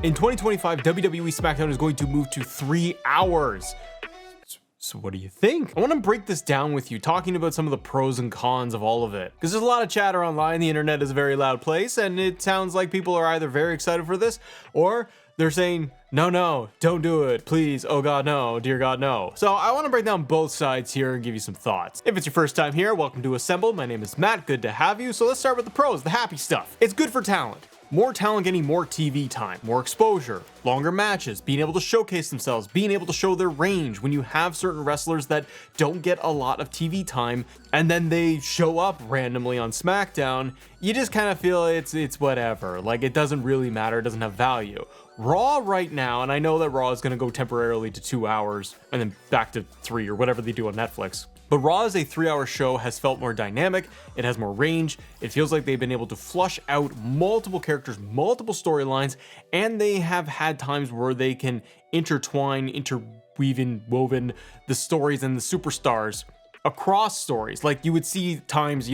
In 2025, WWE Smackdown is going to move to 3 hours. So what do you think? I want to break this down with you, talking about some of the pros and cons of all of it. Because there's a lot of chatter online, the internet is a very loud place, and it sounds like people are either very excited for this, or they're saying, no, don't do it, please, oh god no, dear god no. So I want to break down both sides here and give you some thoughts. If it's your first time here, welcome to Assemble. My name is Matt, good to have you. So let's start with the pros, the happy stuff. It's good for talent. More talent getting more TV time, more exposure, longer matches, being able to showcase themselves, being able to show their range. When you have certain wrestlers that don't get a lot of TV time and then they show up randomly on SmackDown, you just kind of feel it's whatever. Like, it doesn't really matter, it doesn't have value. Raw right now, and I know that Raw is going to go temporarily to 2 hours and then back to 3 or whatever they do on Netflix. But Raw as a 3-hour show has felt more dynamic, it has more range, it feels like they've been able to flush out multiple characters, multiple storylines, and they have had times where they can intertwine, woven the stories and the superstars across stories. Like you would see times,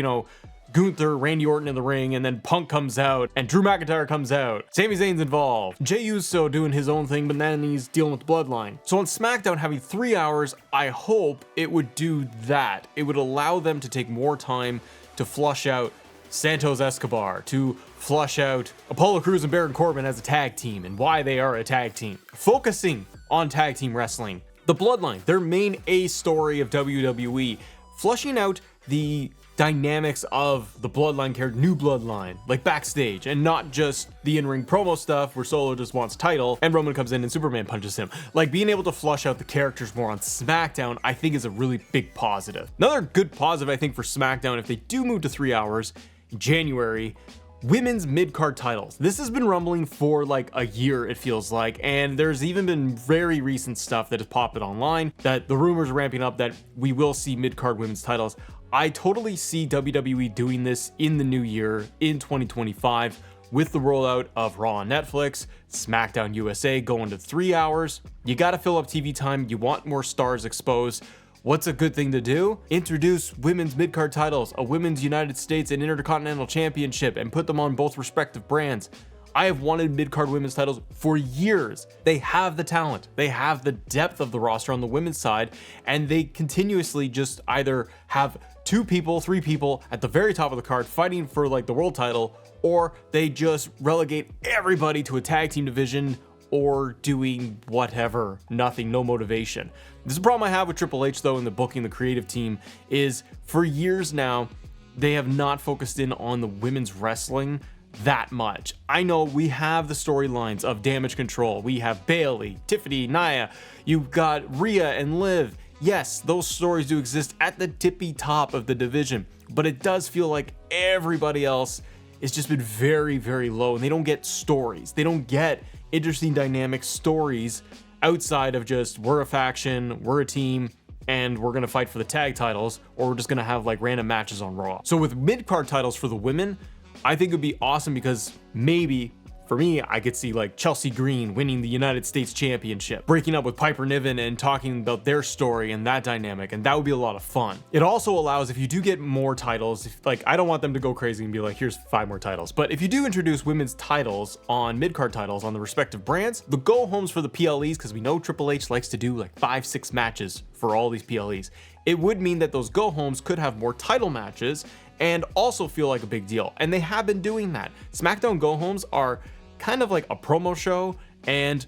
Gunther, Randy Orton in the ring, and then Punk comes out, and Drew McIntyre comes out. Sami Zayn's involved. Jey Uso doing his own thing, but then he's dealing with the bloodline. So on SmackDown, having 3 hours, I hope it would do that. It would allow them to take more time to flush out Santos Escobar, to flush out Apollo Crews and Baron Corbin as a tag team, and why they are a tag team. Focusing on tag team wrestling. The Bloodline, their main A story of WWE. Flushing out the dynamics of the Bloodline character, new Bloodline, like backstage, and not just the in-ring promo stuff where Solo just wants title and Roman comes in and Superman punches him. Like, being able to flush out the characters more on SmackDown, I think is a really big positive. Another good positive, I think, for SmackDown, if they do move to 3 hours in January, women's mid-card titles. This has been rumbling for like a year, it feels like, and there's even been very recent stuff that has popped it online that the rumors are ramping up that we will see mid-card women's titles. I totally see WWE doing this in the new year, in 2025, with the rollout of Raw on Netflix, SmackDown USA going to 3 hours. You gotta fill up TV time, you want more stars exposed. What's a good thing to do? Introduce women's mid-card titles, a women's United States and Intercontinental Championship, and put them on both respective brands. I have wanted mid-card women's titles for years. They have the talent, they have the depth of the roster on the women's side, and they continuously just either have 2 people, 3 people at the very top of the card fighting for like the world title, or they just relegate everybody to a tag team division or doing whatever, nothing, no motivation. This is a problem I have with Triple H though in the booking, the creative team, is for years now, they have not focused in on the women's wrestling that much. I know we have the storylines of Damage Control, we have Bayley, Tiffany, Nia, you've got Rhea and Liv. Yes, those stories do exist at the tippy top of the division, but it does feel like everybody else has just been very, very low, and they don't get stories. They don't get interesting dynamic stories outside of just we're a faction, we're a team, and we're gonna fight for the tag titles, or we're just gonna have like random matches on Raw. So with mid-card titles for the women, I think it'd be awesome because maybe, for me, I could see like Chelsea Green winning the United States Championship, breaking up with Piper Niven and talking about their story and that dynamic, and that would be a lot of fun. It also allows, if you do get more titles, like I don't want them to go crazy and be like, here's 5 more titles, but if you do introduce women's titles on mid-card titles on the respective brands, the go-homes for the PLEs, because we know Triple H likes to do like 5-6 matches for all these PLEs, it would mean that those go-homes could have more title matches and also feel like a big deal, and they have been doing that. SmackDown go-homes are kind of like a promo show and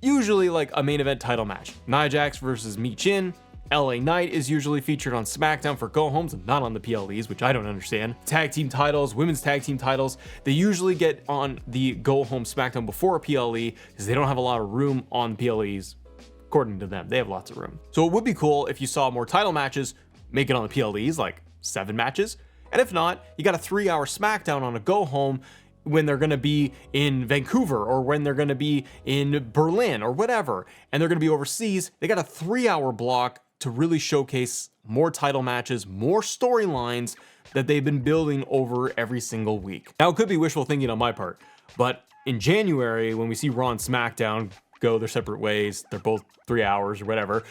usually like a main event title match. Nia Jax versus Mi Chin. LA Knight is usually featured on SmackDown for go-homes and not on the PLEs, which I don't understand. Tag team titles, women's tag team titles, they usually get on the go-home SmackDown before a PLE because they don't have a lot of room on PLEs. According to them, they have lots of room. So it would be cool if you saw more title matches make it on the PLEs, like 7 matches. And if not, you got a 3-hour SmackDown on a go-home when they're going to be in Vancouver or when they're going to be in Berlin or whatever, and they're going to be overseas. They got a 3-hour block to really showcase more title matches, more storylines that they've been building over every single week. Now, it could be wishful thinking on my part, but in January, when we see Raw and SmackDown go their separate ways, they're both 3 hours or whatever,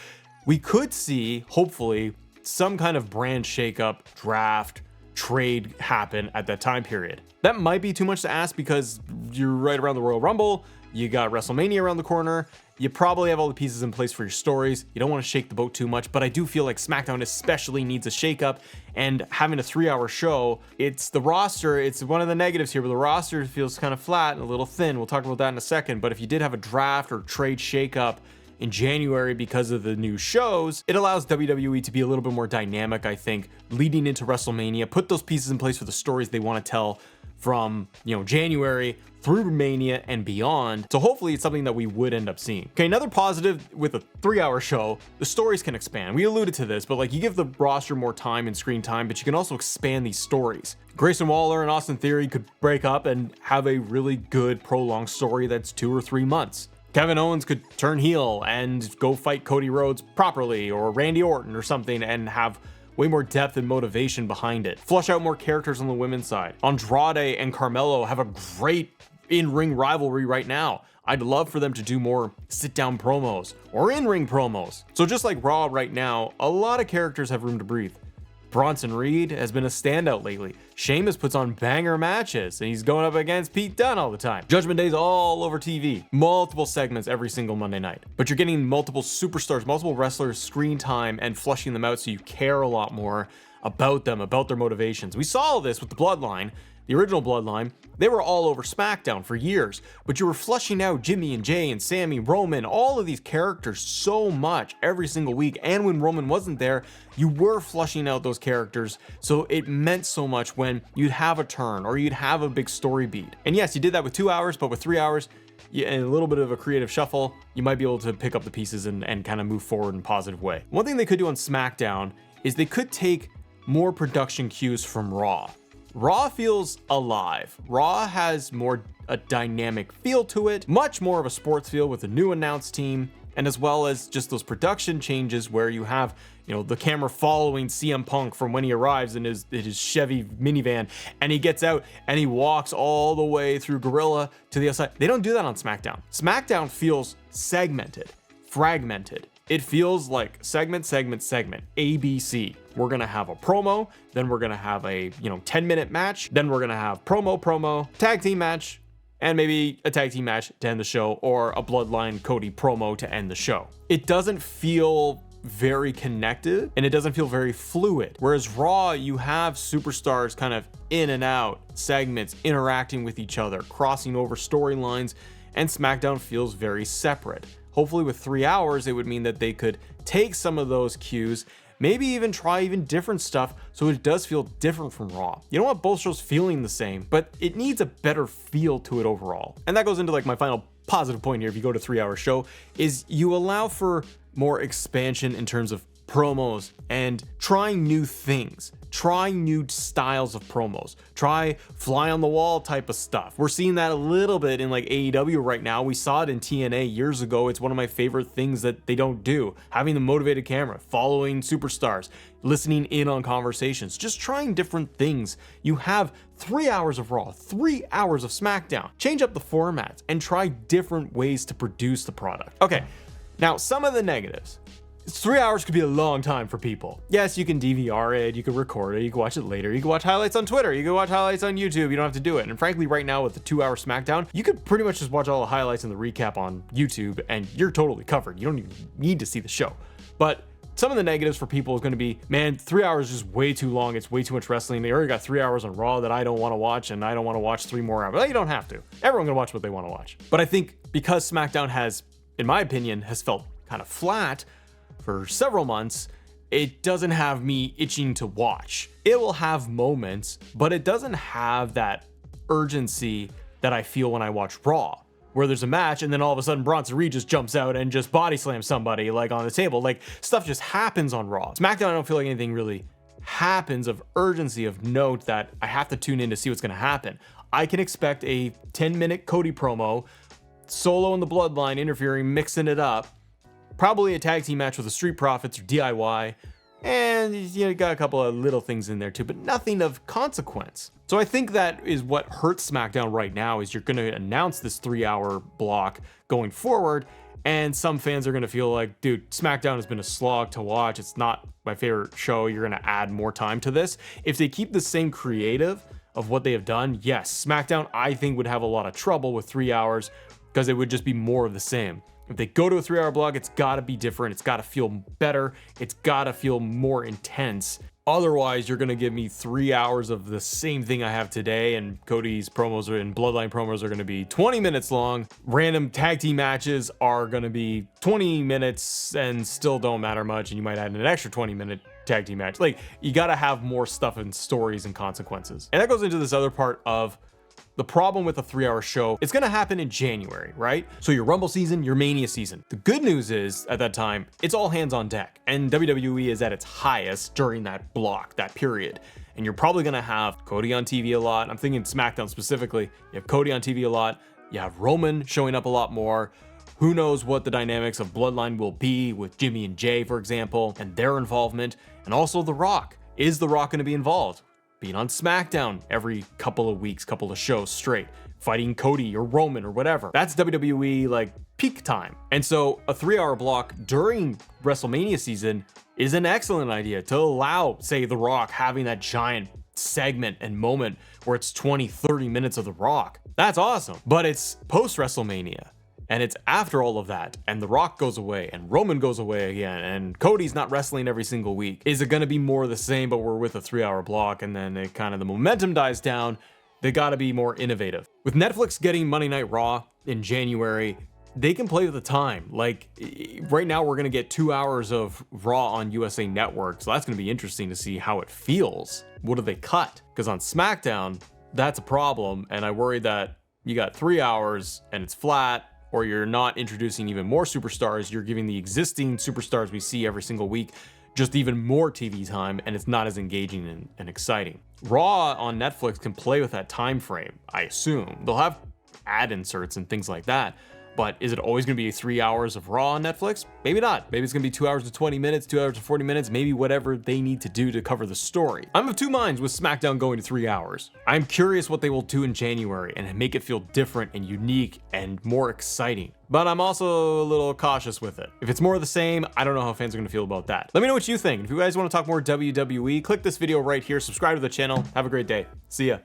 we could see, hopefully, some kind of brand shakeup, draft, trade happen at that time period. That might be too much to ask because you're right around the Royal Rumble. You got WrestleMania around the corner. You probably have all the pieces in place for your stories. You don't want to shake the boat too much, but I do feel like SmackDown especially needs a shakeup, and having a 3-hour show, it's the roster, it's one of the negatives here, but the roster feels kind of flat and a little thin. We'll talk about that in a second, but if you did have a draft or trade shakeup in January because of the new shows, it allows WWE to be a little bit more dynamic, I think, leading into WrestleMania, put those pieces in place for the stories they want to tell from, January through Mania and beyond. So hopefully it's something that we would end up seeing. Okay, another positive with a 3-hour show, the stories can expand. We alluded to this, but like you give the roster more time and screen time, but you can also expand these stories. Grayson Waller and Austin Theory could break up and have a really good prolonged story that's 2 or 3 months. Kevin Owens could turn heel and go fight Cody Rhodes properly, or Randy Orton or something, and have way more depth and motivation behind it. Flush out more characters on the women's side. Andrade and Carmelo have a great in-ring rivalry right now. I'd love for them to do more sit-down promos or in-ring promos. So just like Raw right now, a lot of characters have room to breathe. Bronson Reed has been a standout lately. Sheamus puts on banger matches, and he's going up against Pete Dunne all the time. Judgment Day's all over TV. Multiple segments every single Monday night. But you're getting multiple superstars, multiple wrestlers, screen time, and flushing them out so you care a lot more about them, about their motivations. We saw this with the Bloodline. The original Bloodline, they were all over SmackDown for years, but you were flushing out Jimmy and Jay and Sammy, Roman, all of these characters so much every single week. And when Roman wasn't there, you were flushing out those characters. So it meant so much when you'd have a turn or you'd have a big story beat. And yes, you did that with 2 hours, but with 3 hours, and a little bit of a creative shuffle, you might be able to pick up the pieces and kind of move forward in a positive way. One thing they could do on SmackDown is they could take more production cues from Raw. Raw feels alive. Raw has more a dynamic feel to it, much more of a sports feel with a new announced team, and as well as just those production changes where you have, the camera following CM Punk from when he arrives in his Chevy minivan, and he gets out and he walks all the way through Gorilla to the other side. They don't do that on SmackDown. SmackDown feels segmented, fragmented. It feels like segment, ABC. We're gonna have a promo, then we're gonna have a 10-minute match, then we're gonna have promo, tag team match, and maybe a tag team match to end the show, or a Bloodline Cody promo to end the show. It doesn't feel very connected, and it doesn't feel very fluid. Whereas Raw, you have superstars kind of in and out, segments interacting with each other, crossing over storylines, and SmackDown feels very separate. Hopefully with 3 hours, it would mean that they could take some of those cues, maybe even try even different stuff so it does feel different from Raw. You don't want both shows feeling the same, but it needs a better feel to it overall. And that goes into like my final positive point here, if you go to 3-hour show, is you allow for more expansion in terms of promos and trying new things, trying new styles of promos, try fly on the wall type of stuff. We're seeing that a little bit in like AEW right now. We saw it in TNA years ago. It's one of my favorite things that they don't do. Having the motivated camera, following superstars, listening in on conversations, just trying different things. You have 3 hours of Raw, 3 hours of SmackDown. Change up the formats and try different ways to produce the product. Okay, now some of the negatives. 3 hours could be a long time for people. Yes, you can DVR it, you can record it, you can watch it later, you can watch highlights on Twitter, you can watch highlights on YouTube, you don't have to do it. And frankly, right now with the 2-hour SmackDown, you could pretty much just watch all the highlights and the recap on YouTube and you're totally covered. You don't even need to see the show. But some of the negatives for people is going to be, man, 3 hours is just way too long. It's way too much wrestling. They already got 3 hours on Raw that I don't want to watch, and I don't want to watch 3 more hours. Well, you don't have to. Everyone's going to watch what they want to watch. But I think because SmackDown has, in my opinion, has felt kind of flat for several months, it doesn't have me itching to watch. It will have moments, but it doesn't have that urgency that I feel when I watch Raw, where there's a match and then all of a sudden Bronson Reed just jumps out and just body slams somebody like on the table. Like stuff just happens on Raw. SmackDown, I don't feel like anything really happens of urgency, of note that I have to tune in to see what's gonna happen. I can expect a 10-minute Cody promo, Solo and the Bloodline interfering, mixing it up, probably a tag team match with the Street Profits or DIY, and you got a couple of little things in there too, but nothing of consequence. So I think that is what hurts SmackDown right now, is you're going to announce this 3-hour block going forward, and some fans are going to feel like, dude, SmackDown has been a slog to watch. It's not my favorite show. You're going to add more time to this. If they keep the same creative of what they have done, yes, SmackDown, I think, would have a lot of trouble with 3 hours because it would just be more of the same. If they go to a 3-hour block, it's got to be different. It's got to feel better. It's got to feel more intense. Otherwise, you're going to give me 3 hours of the same thing I have today, and Cody's promos and Bloodline promos are going to be 20 minutes long. Random tag team matches are going to be 20 minutes and still don't matter much, and you might add an extra 20-minute tag team match. Like, you got to have more stuff and stories and consequences. And that goes into this other part of the problem with a 3-hour show. It's going to happen in January, right? So your Rumble season, your Mania season. The good news is at that time, it's all hands on deck, and WWE is at its highest during that block, that period. And you're probably going to have Cody on TV a lot. I'm thinking SmackDown specifically. You have Cody on TV a lot. You have Roman showing up a lot more. Who knows what the dynamics of Bloodline will be with Jimmy and Jay, for example, and their involvement. And also The Rock. Is The Rock going to be involved? Being on SmackDown every couple of weeks, couple of shows straight, fighting Cody or Roman or whatever. That's WWE like peak time. And so a 3-hour block during WrestleMania season is an excellent idea to allow, say, The Rock having that giant segment and moment where it's 20, 30 minutes of The Rock. That's awesome. But it's post WrestleMania. And it's after all of that, and The Rock goes away, and Roman goes away again, and Cody's not wrestling every single week. Is it going to be more of the same, but we're with a 3-hour block, and then it kind of the momentum dies down? They got to be more innovative. With Netflix getting Monday Night Raw in January, they can play with the time. Like, right now we're going to get 2 hours of Raw on USA Network, so that's going to be interesting to see how it feels. What do they cut? Because on SmackDown, that's a problem, and I worry that you got 3 hours and it's flat, or you're not introducing even more superstars, you're giving the existing superstars we see every single week just even more TV time, and it's not as engaging and exciting. Raw on Netflix can play with that time frame, I assume. They'll have ad inserts and things like that, but is it always going to be 3 hours of Raw on Netflix? Maybe not. Maybe it's going to be 2 hours and 20 minutes, 2 hours and 40 minutes, maybe whatever they need to do to cover the story. I'm of two minds with SmackDown going to 3 hours. I'm curious what they will do in January and make it feel different and unique and more exciting. But I'm also a little cautious with it. If it's more of the same, I don't know how fans are going to feel about that. Let me know what you think. If you guys want to talk more WWE, click this video right here, subscribe to the channel. Have a great day. See ya.